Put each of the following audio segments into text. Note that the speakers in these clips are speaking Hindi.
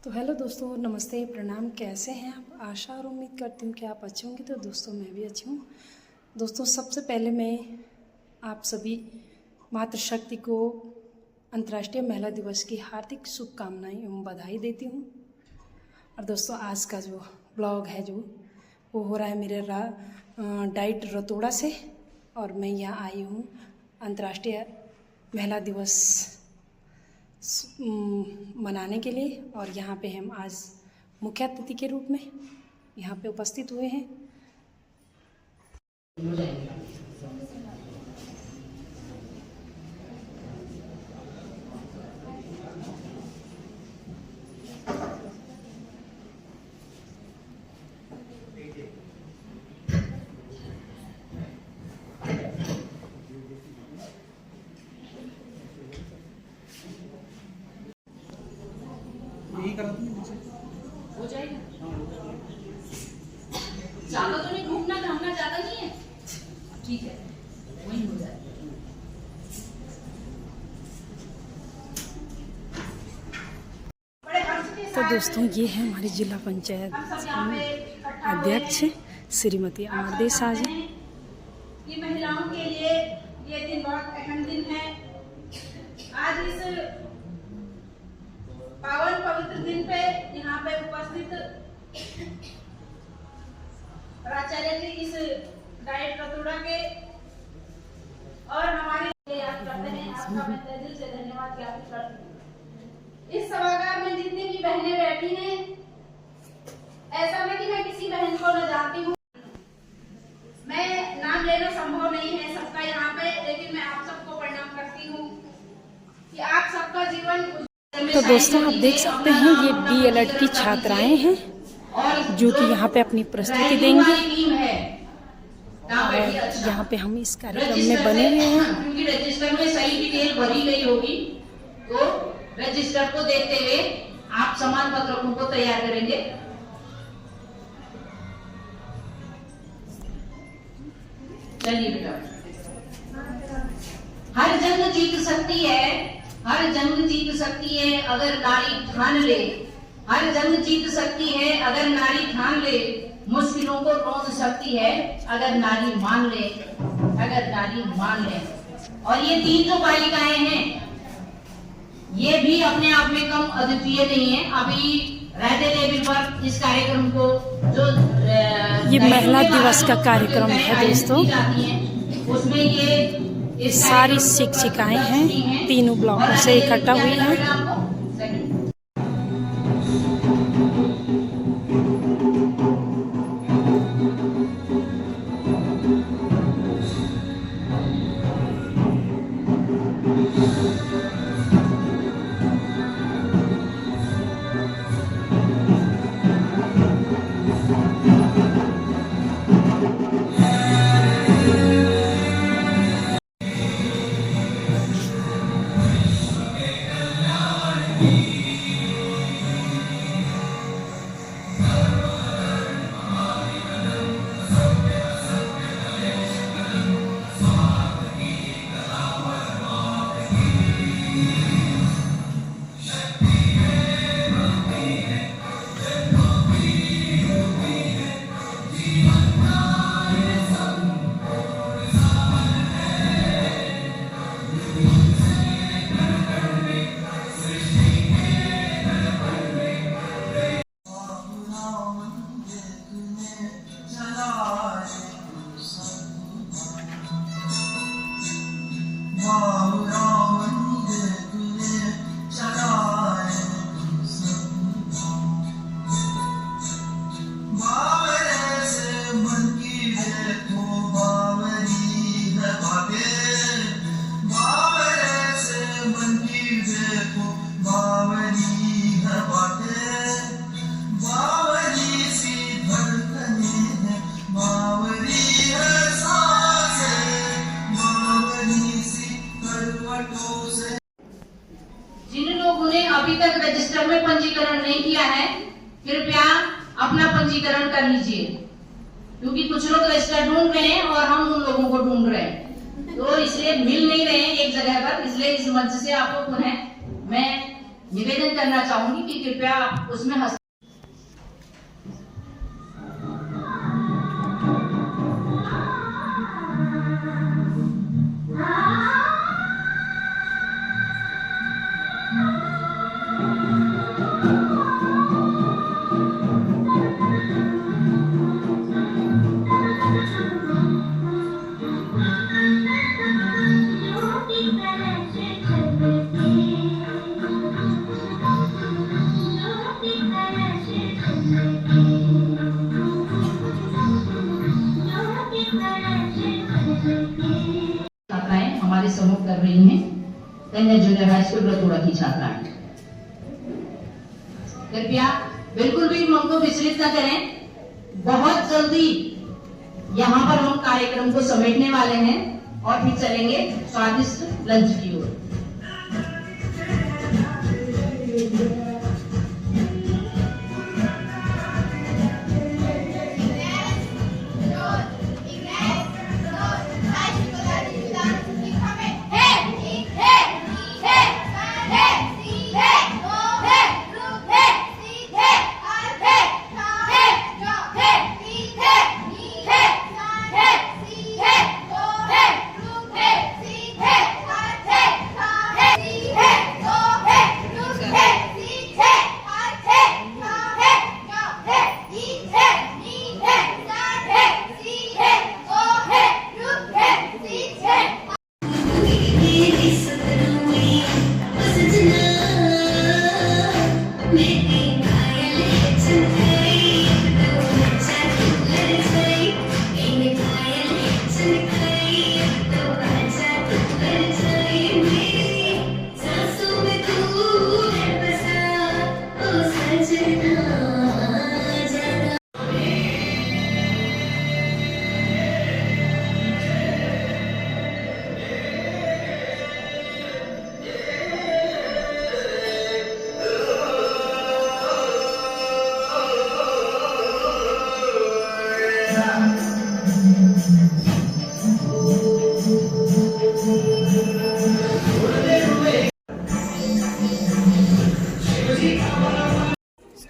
तो हेलो दोस्तों, नमस्ते, प्रणाम। कैसे हैं आप? आशा और उम्मीद करती हूँ कि आप अच्छे होंगे। तो दोस्तों, मैं भी अच्छी हूँ। दोस्तों, सबसे पहले मैं आप सभी मातृशक्ति को अंतर्राष्ट्रीय महिला दिवस की हार्दिक शुभकामनाएं एवं बधाई देती हूँ। और दोस्तों, आज का जो ब्लॉग है वो हो रहा है मेरे डाइट रतोड़ा से। और मैं यहाँ आई हूँ अंतर्राष्ट्रीय महिला दिवस मनाने के लिए। और यहाँ पे हम आज मुख्य अतिथि के रूप में यहाँ पे उपस्थित हुए हैं। यही करा हो जाएगा। ज्यादा तो नहीं घूमना घामना, ज्यादा नहीं है, ठीक है, वही हो जाएगा। तो दोस्तों, ये है हमारी जिला पंचायत अध्यक्ष श्रीमती अमरदेव साह जी। ये महिलाओं के लिए ये दिन बहुत अहम दिन है। आज इस पावन पवित्र दिन पे यहाँ पे उपस्थित प्राचार्य जी इस डाइट रतोड़ा के और हमारे याद करते हैं। आपका मैं तहे दिल से धन्यवाद ज्ञापित करती हूँ। इस सभागार में जितनी भी बहनें बैठी हैं, ऐसा नहीं कि मैं किसी बहन को न जानती हूँ, मैं नाम लेना संभव नहीं है सबका यहाँ पे, लेकिन मैं आप सबको प्रणाम करती हूँ कि आप सबका जीवन। तो दोस्तों, आप देख सकते हैं ये DLED की छात्राएं हैं जो कि यहाँ पे अपनी प्रस्तुति देंगी। और यहाँ पे हम इस कार्यक्रम में बने हुए हैं। क्योंकि रजिस्टर में सही डिटेल भरी गई होगी, तो रजिस्टर को देखते हुए आप समान पत्रकों को तैयार करेंगे। चलिए बेटा, हर जंग जीत सकती है, हर जंग जीत सकती है अगर नारी ठान ले, हर जंग जीत सकती है अगर नारी ठान ले, मुश्किलों को तोड़ सकती है अगर नारी मान ले, अगर नारी मान ले। और ये तीन जो बालिकाएं हैं, ये भी अपने आप में कम अद्वितीय नहीं है। अभी रहते लेवल पर इस कार्यक्रम को जो ये महिला दिवस का कार्यक्रम है दोस्तों, उसमें ये सारी शिक्षिकाएं हैं, तीनों ब्लॉकों से इकट्ठा हुई हैं। जिन लोगों ने अभी तक रजिस्टर में पंजीकरण नहीं किया है, कृपया अपना पंजीकरण कर लीजिए, क्योंकि कुछ लोग रजिस्टर ढूंढ रहे हैं और हम उन लोगों को ढूंढ रहे हैं, तो इसलिए मिल नहीं रहे हैं एक जगह पर। इसलिए इस मंच से आपको पुनः मैं निवेदन करना चाहूंगी कि कृपया उसमें छात्राएं हमारे समूह कर रही हैं। कन्या जूनियर हाई स्कूल रतुड़ा की छात्राएं कृपया बिल्कुल भी मन को विचलित न करें। बहुत जल्दी यहाँ पर हम कार्यक्रम को समेटने वाले हैं और फिर चलेंगे स्वादिष्ट लंच की ओर।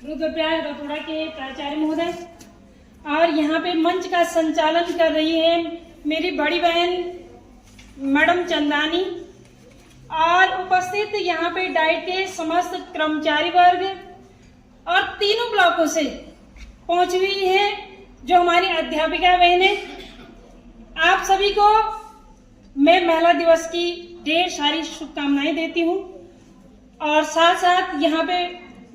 रुद्रप्रयाग रतुड़ा के प्राचार्य महोदय और यहाँ पे मंच का संचालन कर रही है मेरी बड़ी बहन मैडम चंदानी और उपस्थित यहाँ पे डाइट के समस्त कर्मचारी वर्ग और तीनों ब्लॉकों से पहुंची हुई है जो हमारी अध्यापिका बहनें। आप सभी को मैं महिला दिवस की ढेर सारी शुभकामनाएं देती हूँ और साथ साथ यहाँ पे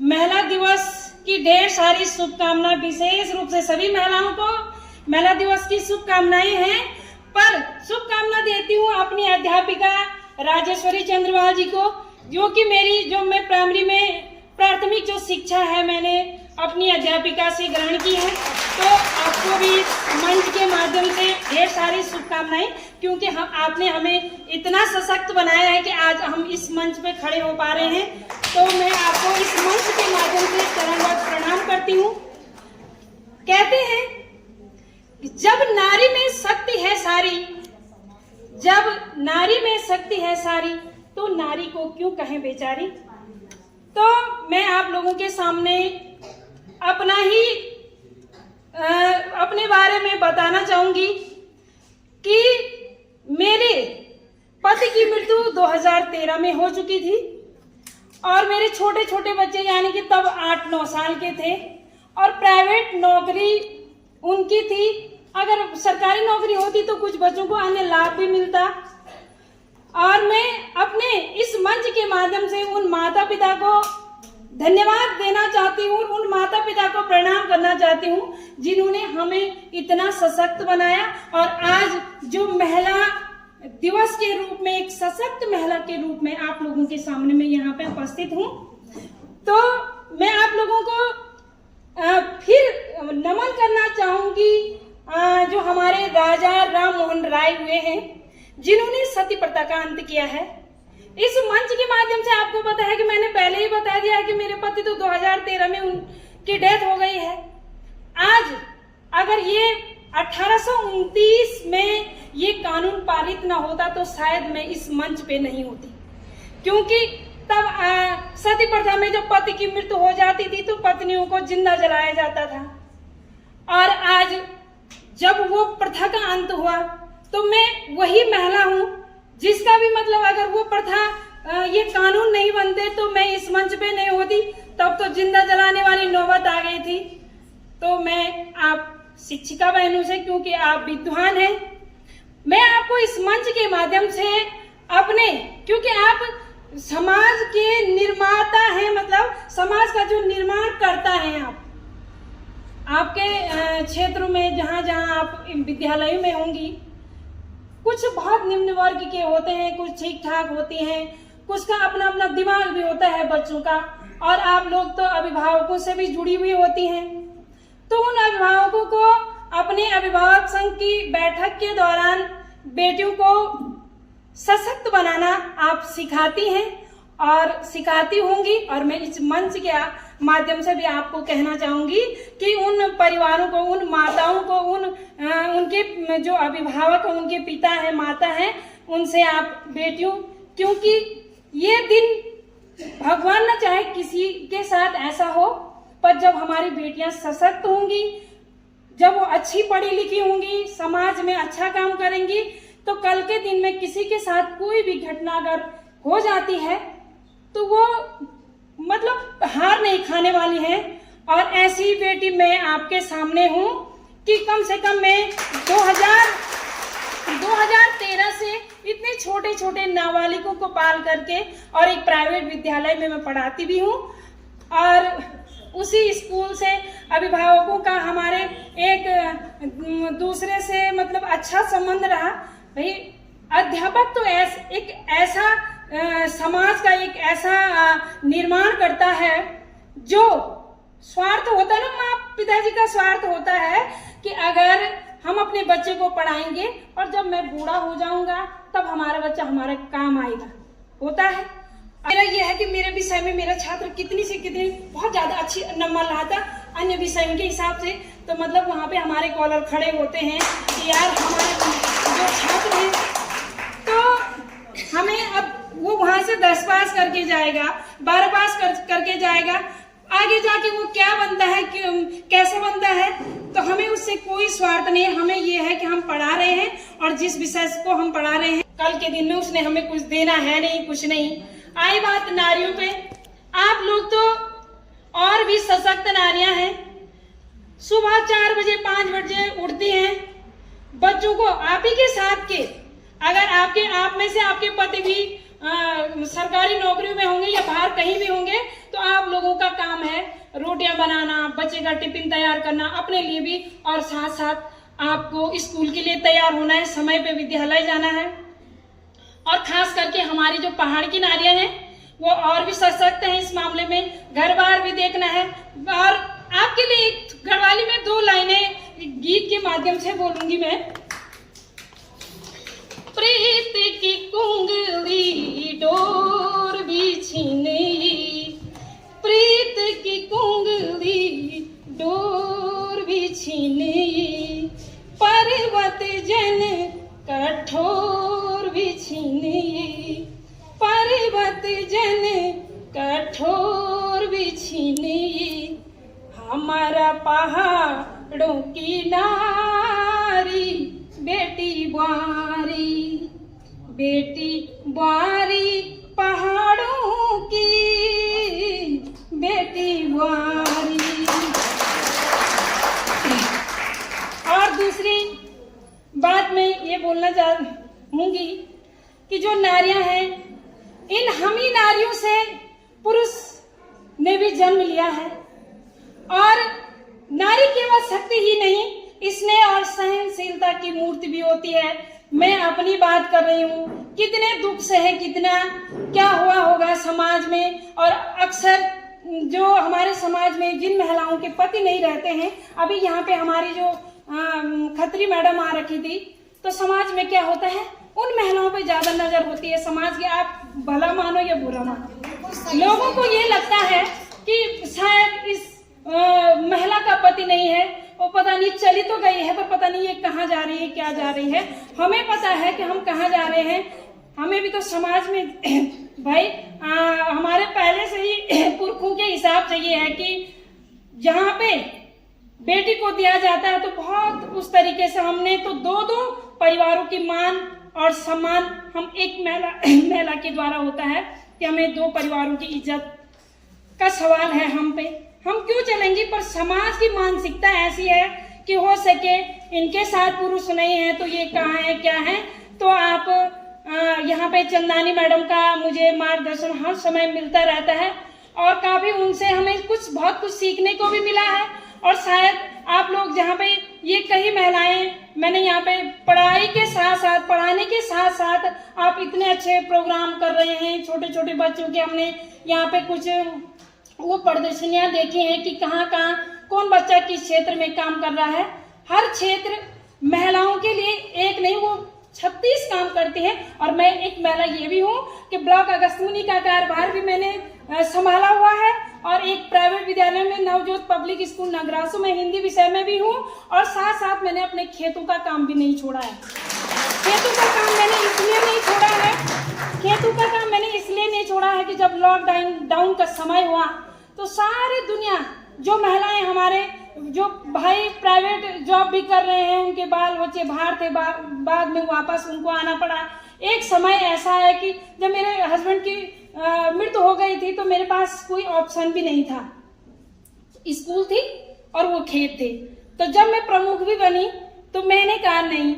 महिला दिवस की ढेर सारी शुभकामनाएं विशेष रूप से सभी महिलाओं को महिला दिवस की शुभकामनाएं हैं। पर शुभकामना देती हूँ अपनी अध्यापिका राजेश्वरी चंद्रवाल जी को, जो कि मैं प्राइमरी में प्राथमिक जो शिक्षा है मैंने अपनी अध्यापिका से ग्रहण की है। तो आपको भी मंच के माध्यम से ढेर सारी शुभकामनाएं, क्योंकि आपने हमें इतना सशक्त बनाया है कि आज हम इस मंच पे खड़े हो पा रहे हैं। तो मैं आपको इस मंच के माध्यम से चरणवत प्रणाम करती हूँ। कहते हैं कि जब नारी में शक्ति है सारी, जब नारी में शक्ति है सारी, तो नारी को क्यों कहें बेचारी। तो मैं आप लोगों के सामने अपने बारे में बताना चाहूंगी कि मेरे पति की मृत्यु 2013 में हो चुकी थी और मेरे छोटे छोटे बच्चे यानी कि तब 8-9 साल के थे और प्राइवेट नौकरी उनकी थी। अगर सरकारी नौकरी होती तो कुछ बच्चों को अन्य लाभ भी मिलता। और मैं अपने इस मंच के माध्यम से उन माता पिता को धन्यवाद देना चाहती हूँ, उन माता पिता को प्रणाम करना चाहती हूँ जिन्होंने हमें इतना सशक्त बनाया और आज जो महिला दिवस के रूप में, एक सशक्त महिला के रूप में आप लोगों के सामने मैं यहाँ पे उपस्थित हूँ। तो मैं आप लोगों को फिर नमन करना चाहूंगी जो हमारे राजा राम मोहन राय हुए हैं, जिन्होंने सती प्रथा का अंत किया है। इस मंच के माध्यम से आपको पता है कि मैंने पहले ही बता दिया है कि मेरे पति तो 2013 में उनकी डेथ हो गई है। आज अगर ये 1829 में ये कानून पारित ना होता तो शायद मैं इस मंच पे नहीं होती, क्योंकि तब सती प्रथा में जब पति की मृत्यु हो जाती थी तो पत्नियों को जिंदा जलाया जाता था। और आज जब वो प्रथा का अंत हुआ तो मैं वही महिला हूँ जिसका भी मतलब अगर वो प्रथा ये कानून नहीं बनते तो मैं इस मंच पे नहीं होती, तब तो जिंदा जलाने वाली नौबत आ गई थी। तो मैं आप शिक्षिका बहनों से, क्योंकि आप विद्वान हैं, मैं आपको इस मंच के माध्यम से अपने, क्योंकि आप समाज के निर्माता हैं, मतलब समाज का जो निर्माण करता है, आपके क्षेत्र में जहाँ जहाँ आप विद्यालयों में होंगी, कुछ बहुत निम्न वर्ग के होते हैं, कुछ ठीक ठाक होती हैं, कुछ का अपना अपना दिमाग भी होता है बच्चों का, और आप लोग तो अभिभावकों से भी जुड़ी हुई होती हैं। तो उन अभिभावकों को अपने अभिभावक संघ की बैठक के दौरान बेटियों को सशक्त बनाना आप सिखाती हैं और सिखाती होंगी। और मैं इस मंच के माध्यम से भी आपको कहना चाहूंगी कि उन परिवारों को, उन माताओं को, उनके जो अभिभावक, उनके पिता हैं, माता हैं, उनसे आप बेटियों, क्योंकि ये दिन भगवान न चाहे किसी के साथ ऐसा हो, पर जब हमारी बेटियां सशक्त होंगी, जब वो अच्छी पढ़ी लिखी होंगी, समाज में अच्छा काम करेंगी, तो कल के दिन में किसी के साथ कोई भी घटना अगर हो जाती है तो वो मतलब हार नहीं खाने वाली है। और ऐसी बेटी मैं आपके सामने हूँ कि कम से कम मैं 2013 से इतने छोटे छोटे नाबालिगों को पाल करके और एक प्राइवेट विद्यालय में मैं पढ़ाती भी हूँ, और उसी स्कूल से अभिभावकों का हमारे एक दूसरे से मतलब अच्छा संबंध रहा। भाई अध्यापक तो एक ऐसा समाज का एक ऐसा निर्माण करता है जो स्वार्थ होता है ना, माँ पिताजी का स्वार्थ होता है कि अगर हम अपने बच्चे को पढ़ाएंगे और जब मैं बूढ़ा हो जाऊंगा तब हमारा बच्चा हमारे काम आएगा, होता है। मेरा यह है कि मेरे विषय में मेरा छात्र कितनी से कितनी बहुत ज्यादा अच्छी नंबर लाता अन्य विषयों के हिसाब से, तो मतलब वहाँ पे हमारे कॉलर खड़े होते हैं कि यार हमारे जो छात्र हैं, तो हमें अब वो वहां से 10 पास करके जाएगा, 12 पास करके जाएगा, आगे जाके वो क्या बनता है, कैसे बनता है, तो हमें उससे कोई स्वार्थ नहीं है। हमें ये है कि हम पढ़ा रहे हैं और जिस विषय को हम पढ़ा रहे हैं कल के दिन में उसने हमें कुछ देना है नहीं, कुछ नहीं। आई बात नारियों पे, आप लोग तो और भी सशक्त नारियां हैं। सुबह 4 बजे 5 बजे उठती हैं, बच्चों को आप ही के साथ के, अगर आप में से आपके पति भी सरकारी नौकरियों में होंगे या बाहर कहीं भी होंगे, तो आप लोगों का काम है रोटियां बनाना, बच्चे का टिफिन तैयार करना, अपने लिए भी, और साथ साथ आपको स्कूल के लिए तैयार होना है, समय पे विद्यालय जाना है। और खास करके हमारी जो पहाड़ की नारियां हैं वो और भी सशक्त हैं इस मामले में, घर बार भी देखना है। और आपके लिए एक घरवाली में 2 लाइनें गीत के माध्यम से बोलूंगी मैं। प्रीत की कुंगली डोर बिछी, प्रीत की कुंगली डोर बिछी, पर्वत जन कठोर बिछी, पर्वत जन कठोर बिछी, हमारा पहाड़ों की नारी बेटी बारी, बेटी बारी पहाड़ों की बेटी बारी। और दूसरी बात मैं ये बोलना चाहूंगी कि जो नारियां हैं, इन हम ही नारियों से पुरुष ने भी जन्म लिया है। और नारी केवल शक्ति ही नहीं, स्नेह और सहनशीलता की मूर्ति भी होती है। मैं अपनी बात कर रही हूँ, कितने दुख से है, कितना क्या हुआ होगा समाज में। और अक्सर जो हमारे समाज में जिन महिलाओं के पति नहीं रहते हैं, अभी यहाँ पे हमारी जो खत्री मैडम आ रखी थी, तो समाज में क्या होता है, उन महिलाओं पे ज्यादा नजर होती है समाज की। आप भला मानो या बुरा मानो, लोगों को ये लगता है कि शायद इस महिला का पति नहीं है, वो पता नहीं चली तो गई है, पर पता नहीं ये कहाँ जा रही है, क्या जा रही है। हमें पता है कि हम कहाँ जा रहे हैं, हमें भी तो समाज में भाई हमारे पहले से ही पुरखों के हिसाब से ये है कि जहाँ पे बेटी को दिया जाता है तो बहुत उस तरीके से हमने तो दो परिवारों की मान और सम्मान हम एक महिला के द्वारा होता है कि हमें दो परिवारों की इज्जत का सवाल है हम पे, हम क्यों चलेंगे। पर समाज की मानसिकता ऐसी है कि हो सके इनके साथ पुरुष नहीं है तो ये कहाँ है क्या है। तो आप यहाँ पे चंदानी मैडम का मुझे मार्गदर्शन हर समय मिलता रहता है और काफी उनसे हमें बहुत कुछ सीखने को भी मिला है। और शायद आप लोग जहाँ पे ये कई महिलाएं मैंने यहाँ पे पढ़ाने के साथ साथ आप इतने अच्छे प्रोग्राम कर रहे हैं। छोटे छोटे बच्चों के हमने यहाँ पे कुछ वो प्रदर्शनियां देखी हैं कि कहाँ कौन बच्चा किस क्षेत्र में काम कर रहा है। हर क्षेत्र महिलाओं के लिए एक नहीं, वो 36 काम करती है। और मैं एक महिला ये भी हूँ कि ब्लॉक अगस्तमुनि का कार्यभार भी मैंने संभाला हुआ है और एक प्राइवेट विद्यालय में नवजोत पब्लिक स्कूल नगरासू में हिंदी विषय में भी हूँ। और साथ साथ मैंने अपने खेतों का काम भी नहीं छोड़ा है। खेतों का काम मैंने इसलिए नहीं छोड़ा है कि जब लॉकडाउन का समय हुआ तो सारी दुनिया जो महिलाएं हमारे जो भाई प्राइवेट जॉब भी कर रहे हैं उनके बाल बच्चे बाहर थे, बाद में वापस उनको आना पड़ा। एक समय ऐसा है कि जब मेरे हस्बैंड की मृत्यु हो गई थी तो मेरे पास कोई ऑप्शन भी नहीं था, स्कूल थी और वो खेत थे। तो जब मैं प्रमुख भी बनी तो मैंने कहा नहीं,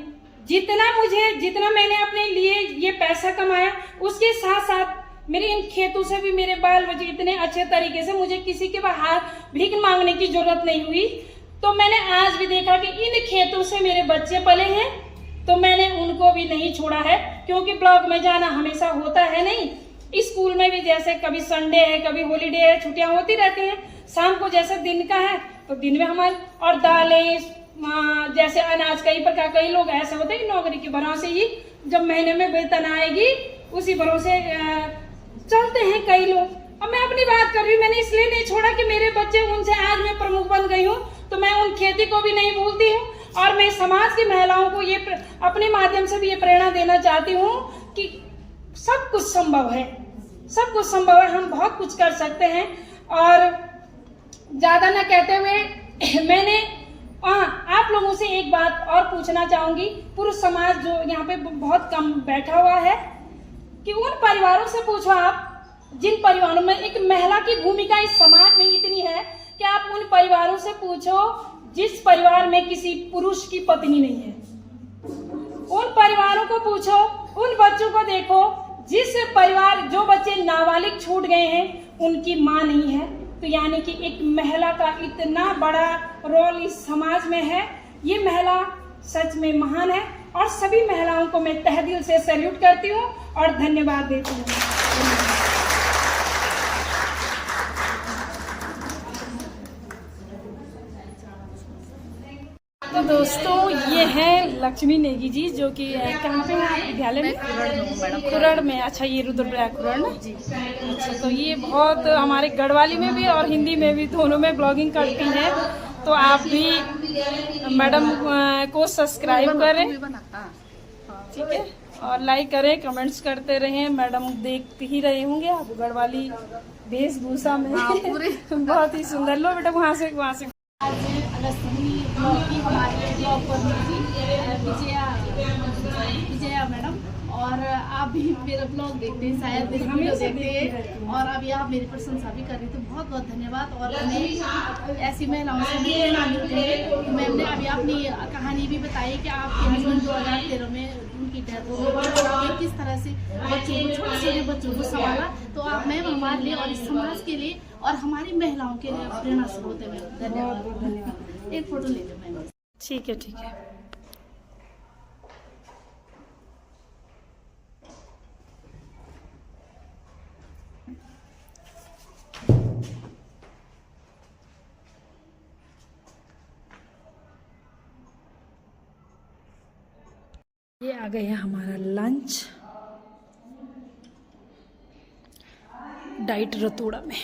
जितना मैंने अपने लिए ये पैसा कमाया उसके साथ साथ मेरे इन खेतों से भी मेरे बाल बच्चे इतने अच्छे तरीके से, मुझे किसी के बाहर भीख मांगने की जरूरत नहीं हुई। तो मैंने आज भी देखा कि इन खेतों से मेरे बच्चे पले हैं तो मैंने उनको भी नहीं छोड़ा है, क्योंकि ब्लॉक में जाना हमेशा होता है नहीं। स्कूल में भी जैसे कभी संडे है कभी हॉलीडे है, छुट्टियां होती रहती हैं। शाम को जैसे दिन का है तो दिन में हमारी और दालें जैसे अनाज कई प्रकार, कई लोग ऐसे होते हैं नौकरी के भरोसे ही जब महीने में वेतन आएगी उसी भरोसे चलते हैं कई लोग। अब मैं अपनी बात कर रही हूँ, मैंने इसलिए नहीं छोड़ा कि मेरे बच्चे उनसे आज मैं प्रमुख बन गई हूँ तो मैं उन खेती को भी नहीं भूलती हूँ। और मैं समाज की महिलाओं को ये अपने माध्यम से भी ये प्रेरणा देना चाहती हूँ कि सब कुछ संभव है, सब कुछ संभव है, हम बहुत कुछ कर सकते हैं। और ज्यादा ना कहते हुए मैंने आप लोगों से एक बात और पूछना चाहूंगी। पुरुष समाज जो यहाँ पे बहुत कम बैठा हुआ है कि उन परिवारों से पूछो आप जिन परिवारों में एक महिला की भूमिका इस समाज में इतनी है कि आप उन परिवारों से पूछो जिस परिवार में किसी पुरुष की पत्नी नहीं है। उन परिवारों को पूछो, उन बच्चों को देखो जिस परिवार जो बच्चे नाबालिग छूट गए हैं उनकी मां नहीं है। तो यानी कि एक महिला का इतना बड़ा रोल इस समाज में है। ये महिला सच में महान है और सभी महिलाओं को मैं तहे दिल से सैल्यूट करती हूँ और धन्यवाद देती हूँ। तो दोस्तों ये है लक्ष्मी नेगी जी जो कि कहाँ पे है विद्यालय में खुरड़ में। अच्छा ये रुद्रप्रयाग खुरड़ ना। अच्छा तो ये बहुत हमारे गढ़वाली में भी और हिंदी में भी दोनों में ब्लॉगिंग करती हैं। तो आप भी मैडम को सब्सक्राइब करें, ठीक है, और लाइक करें, कमेंट्स करते रहें। मैडम देख ही रहे होंगे आप गढ़वाली वेशभूषा में बहुत ही सुंदर। लो बेटा वहाँ से हमारे ब्लॉग पर विजया मैडम, और आप भी मेरा ब्लॉग देखते हैं, शायद वीडियो देखते हैं और अभी आप मेरी प्रशंसा भी कर रही थी। बहुत बहुत धन्यवाद। और हमें ऐसी महिलाओं से भी प्रेरणा मिलती है। मैम ने अभी अपनी कहानी भी बताई कि आपके हस्बैंड 2013 में उनकी डेथ हो गई, किस तरह से बच्चों को, छोटे छोटे बच्चों को संभाला। तो आप मैम हमारे लिए और इस समाज के लिए और हमारी महिलाओं के लिए प्रेरणा स्रोत है। मैम धन्यवाद। एक फोटो ले लो मैम। ठीक है, ठीक है। ये आ गया हमारा लंच डाइट रतोड़ा में।